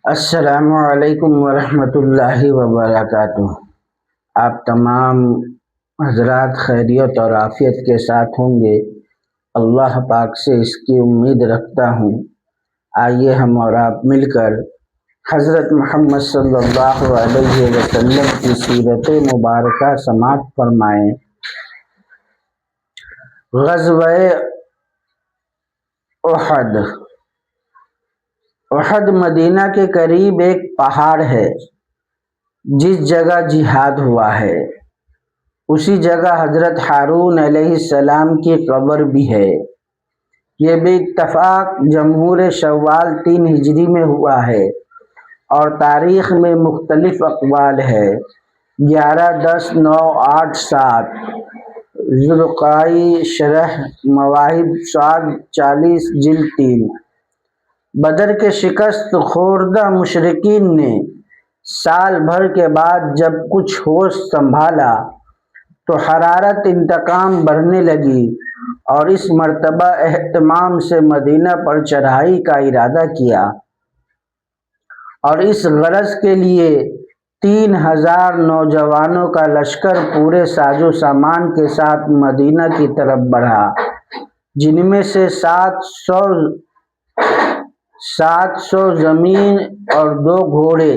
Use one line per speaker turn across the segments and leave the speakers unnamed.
السلام علیکم ورحمۃ اللہ وبرکاتہ۔ آپ تمام حضرات خیریت اور عافیت کے ساتھ ہوں گے، اللہ پاک سے اس کی امید رکھتا ہوں۔ آئیے ہم اور آپ مل کر حضرت محمد صلی اللہ علیہ وسلم کی سیرت مبارکہ سماعت فرمائیں۔ غزوہ احد۔ احد مدینہ کے قریب ایک پہاڑ ہے جس جگہ جہاد ہوا ہے، اسی جگہ حضرت ہارون علیہ السلام کی قبر بھی ہے۔ یہ بھی اتفاق جمہور شوال 3 ہجری میں ہوا ہے اور تاریخ میں مختلف اقوال ہے۔ 11، 10، 9، 8، 7 ذوالقعدہ شرح مواہب صاد 40 جلد 3۔ بدر کے شکست خوردہ مشرکین نے سال بھر کے بعد جب کچھ ہوش سنبھالا تو حرارت انتقام بڑھنے لگی اور اس مرتبہ اہتمام سے مدینہ پر چڑھائی کا ارادہ کیا، اور اس غرض کے لیے 3000 نوجوانوں کا لشکر پورے ساز و سامان کے ساتھ مدینہ کی طرف بڑھا، جن میں سے 700 زمین اور 2 گھوڑے۔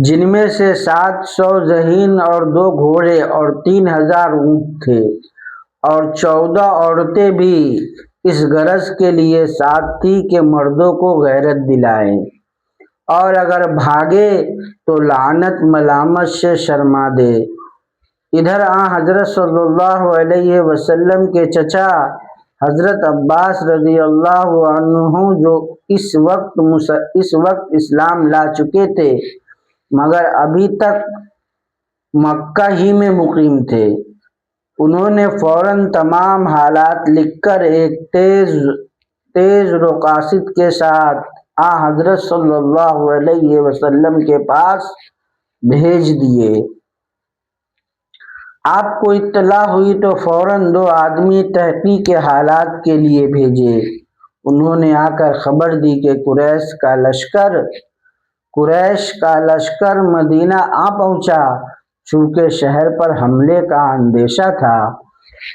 جن میں سے 700 ذہین اور 2 گھوڑے اور 3000 اونٹ تھے، اور 14 عورتیں بھی اس غرض کے لیے ساتھ تھی کہ مردوں کو غیرت دلائیں، اور اگر بھاگے تو لعنت ملامت سے شرما دے۔ ادھر حضرت صلی اللہ علیہ وسلم کے چچا حضرت عباس رضی اللہ عنہ جو اس وقت اسلام لا چکے تھے مگر ابھی تک مکہ ہی میں مقیم تھے، انہوں نے فوراً تمام حالات لکھ کر ایک تیز رقاصد کے ساتھ حضرت صلی اللہ علیہ وسلم کے پاس بھیج دیے۔ آپ کو اطلاع ہوئی تو فوراً 2 آدمی تحقیق حالات کے لیے بھیجے۔ انہوں نے آ کر خبر دی کہ قریش کا لشکر مدینہ آ پہنچا۔ چونکہ شہر پر حملے کا اندیشہ تھا،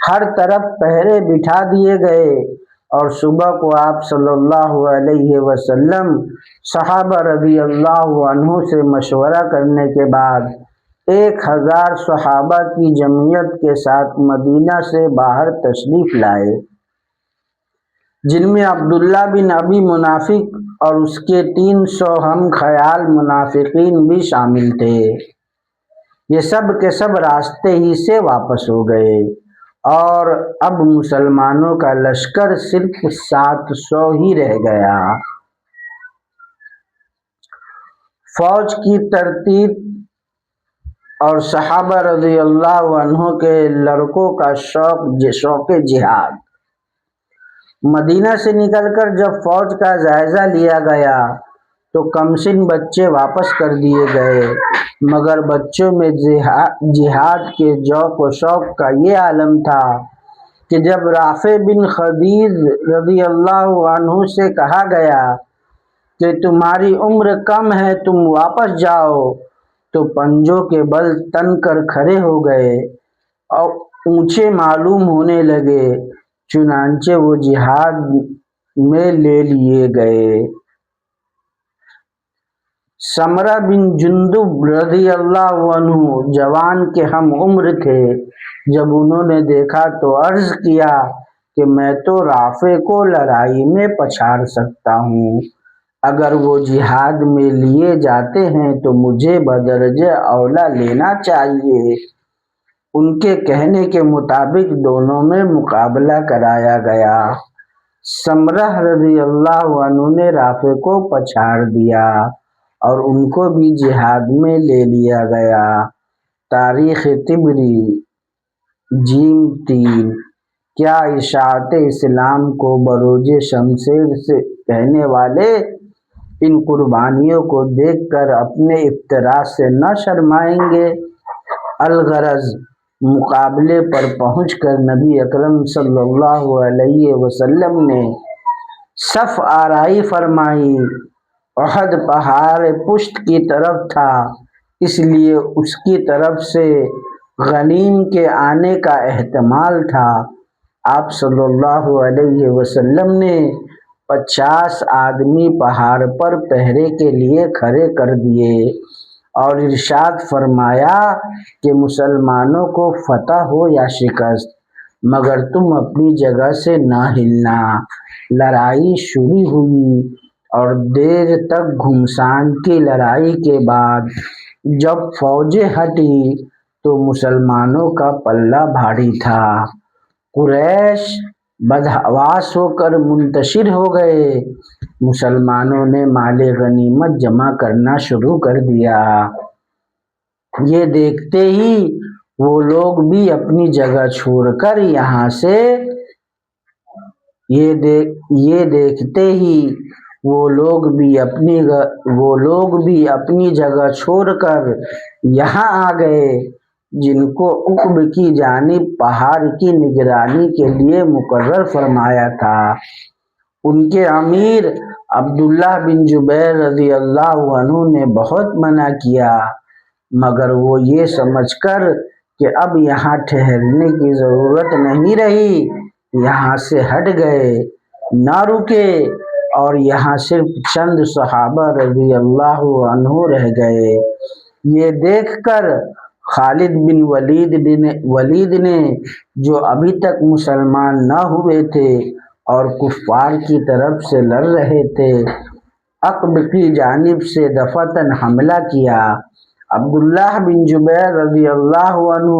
ہر طرف پہرے بٹھا دیے گئے، اور صبح کو آپ صلی اللہ علیہ وسلم صحابہ رضی اللہ عنہ سے مشورہ کرنے کے بعد 1000 صحابہ کی جمعیت کے ساتھ مدینہ سے باہر تشریف لائے، جن میں عبداللہ بن ابی منافق اور اس کے 300 ہم خیال منافقین بھی شامل تھے۔ یہ سب کے سب راستے ہی سے واپس ہو گئے، اور اب مسلمانوں کا لشکر صرف 700 ہی رہ گیا۔ فوج کی ترتیب اور صحابہ رضی اللہ عنہ کے لڑکوں کا شوق جہاد۔ مدینہ سے نکل کر جب فوج کا جائزہ لیا گیا تو کمسن بچے واپس کر دیے گئے، مگر بچوں میں جہاد کے ذوق و شوق کا یہ عالم تھا کہ جب رافع بن خدیج رضی اللہ عنہ سے کہا گیا کہ تمہاری عمر کم ہے، تم واپس جاؤ، تو پنجوں کے بل تن کر کھڑے ہو گئے اور اونچے معلوم ہونے لگے، چنانچہ وہ جہاد میں لے لیے گئے۔ سمرہ بن جندب رضی اللہ عنہ جوان کے ہم عمر تھے، جب انہوں نے دیکھا تو عرض کیا کہ میں تو رافع کو لڑائی میں پچھاڑ سکتا ہوں، اگر وہ جہاد میں لیے جاتے ہیں تو مجھے بدرجہ اولیٰ لینا چاہیے۔ ان کے کہنے کے مطابق دونوں میں مقابلہ کرایا گیا۔ سمرہ رضی اللہ عنہ نے رافع کو پچھاڑ دیا اور ان کو بھی جہاد میں لے لیا گیا۔ تاریخ طبری ج3۔ کیا اشاعت اسلام کو بروج شمشیر سے کہنے والے ان قربانیوں کو دیکھ کر اپنے افتراء سے نہ شرمائیں گے؟ الغرض مقابلے پر پہنچ کر نبی اکرم صلی اللہ علیہ وسلم نے صف آرائی فرمائی۔ احد پہاڑ پشت کی طرف تھا، اس لیے اس کی طرف سے غنیم کے آنے کا احتمال تھا۔ آپ صلی اللہ علیہ وسلم نے 50 آدمی پہاڑ پر پہرے کے لیے کھڑے کر دیے اور ارشاد فرمایا کہ مسلمانوں کو فتح ہو یا شکست، مگر تم اپنی جگہ سے نہ ہلنا۔ لڑائی شروع ہوئی اور دیر تک گھمسان کی لڑائی کے بعد جب فوجیں ہٹی تو مسلمانوں کا پلہ بھاری تھا۔ قریش بدحواس ہو کر منتشر ہو گئے۔ مسلمانوں نے مال غنیمت جمع کرنا شروع کر دیا۔ یہ دیکھتے ہی وہ لوگ بھی اپنی جگہ چھوڑ کر یہاں سے وہ لوگ بھی اپنی جگہ چھوڑ کر یہاں آ گئے، جن کو عقب کی جانب پہاڑ کی نگرانی کے لیے مقرر فرمایا تھا۔ ان کے امیر عبداللہ بن جبیر رضی اللہ عنہ نے بہت منع کیا، مگر وہ یہ سمجھ کر کہ اب یہاں ٹھہرنے کی ضرورت نہیں رہی، یہاں سے ہٹ گئے، نہ رکے اور یہاں صرف چند صحابہ رضی اللہ عنہ رہ گئے۔ یہ دیکھ کر خالد بن ولید نے جو ابھی تک مسلمان نہ ہوئے تھے اور کفار کی طرف سے لڑ رہے تھے، عقب کی جانب سے دفعتاً حملہ کیا۔ عبداللہ بن جبیر رضی اللہ عنہ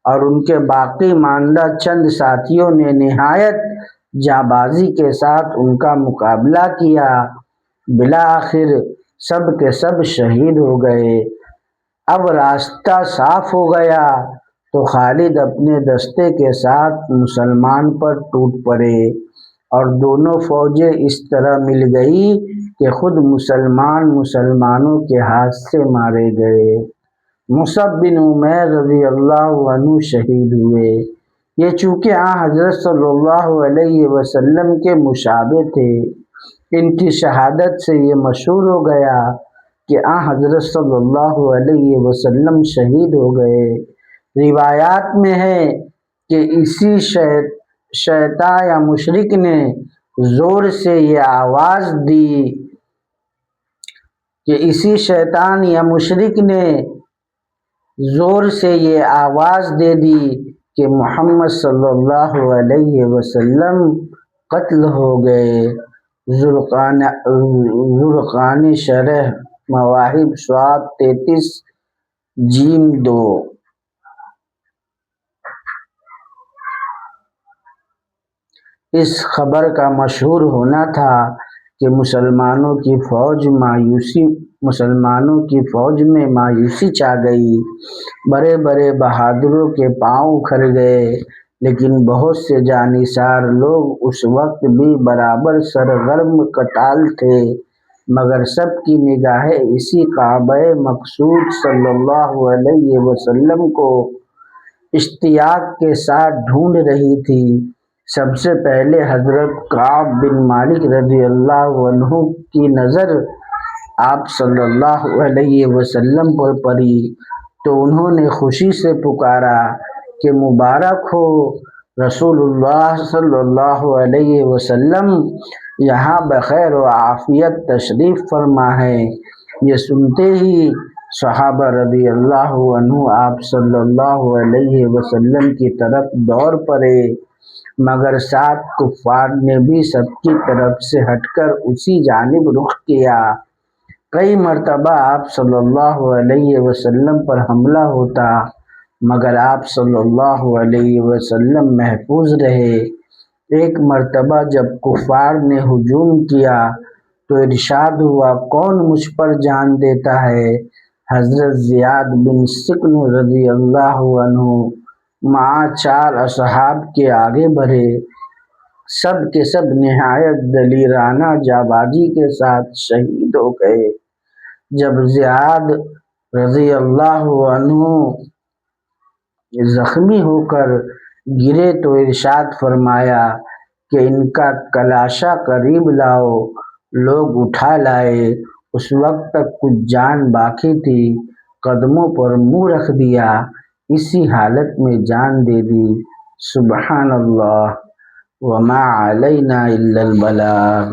اور ان کے باقی ماندہ چند ساتھیوں نے نہایت جانبازی کے ساتھ ان کا مقابلہ کیا۔ بالآخر سب کے سب شہید ہو گئے۔ اب راستہ صاف ہو گیا تو خالد اپنے دستے کے ساتھ مسلمان پر ٹوٹ پڑے اور دونوں فوجیں اس طرح مل گئی کہ خود مسلمانوں کے ہاتھ سے مارے گئے۔ مصعب بن عمیر رضی اللہ عنہ شہید ہوئے۔ یہ چونکہ حضرت صلی اللہ علیہ وسلم کے مشابہ تھے، ان کی شہادت سے یہ مشہور ہو گیا کہ حضرت صلی اللہ علیہ وسلم شہید ہو گئے۔ روایات میں ہے کہ اسی شیطان یا مشرک نے زور سے یہ آواز دے دی کہ محمد صلی اللہ علیہ وسلم قتل ہو گئے۔ زرقانی شرح مواہب ص 33ج2۔ اس خبر کا مشہور ہونا تھا کہ مسلمانوں کی فوج میں مایوسی چھا گئی۔ بڑے بڑے بہادروں کے پاؤں اکھڑ گئے، لیکن بہت سے جانثار لوگ اس وقت بھی برابر سرگرم قتال تھے، مگر سب کی نگاہیں اسی کعبہ مقصود صلی اللہ علیہ وسلم کو اشتیاق کے ساتھ ڈھونڈ رہی تھی۔ سب سے پہلے حضرت کعب بن مالک رضی اللہ عنہ کی نظر آپ صلی اللہ علیہ وسلم پر پڑی تو انہوں نے خوشی سے پکارا کہ مبارک ہو، رسول اللہ صلی اللہ علیہ وسلم یہاں بخیر و عافیت تشریف فرما ہے۔ یہ سنتے ہی صحابہ رضی اللہ عنہ آپ صلی اللہ علیہ وسلم کی طرف دوڑ پڑے، مگر ساتھ کفار نے بھی سب کی طرف سے ہٹ کر اسی جانب رخ کیا۔ کئی مرتبہ آپ صلی اللہ علیہ وسلم پر حملہ ہوتا، مگر آپ صلی اللہ علیہ وسلم محفوظ رہے۔ ایک مرتبہ جب کفار نے ہجوم کیا تو ارشاد ہوا، کون مجھ پر جان دیتا ہے؟ حضرت زیاد بن سکن رضی اللہ عنہ مع 4 اصحاب کے آگے بڑھے۔ سب کے سب نہایت دلیرانہ جانبازی کے ساتھ شہید ہو گئے۔ جب زیاد رضی اللہ عنہ زخمی ہو کر گرے تو ارشاد فرمایا کہ ان کا کلاشا قریب لاؤ. لوگ اٹھا لائے. اس وقت تک کچھ جان باقی تھی. قدموں پر منہ رکھ دیا. اسی حالت میں جان دے دی. سبحان اللہ وما علینا الا البلاغ.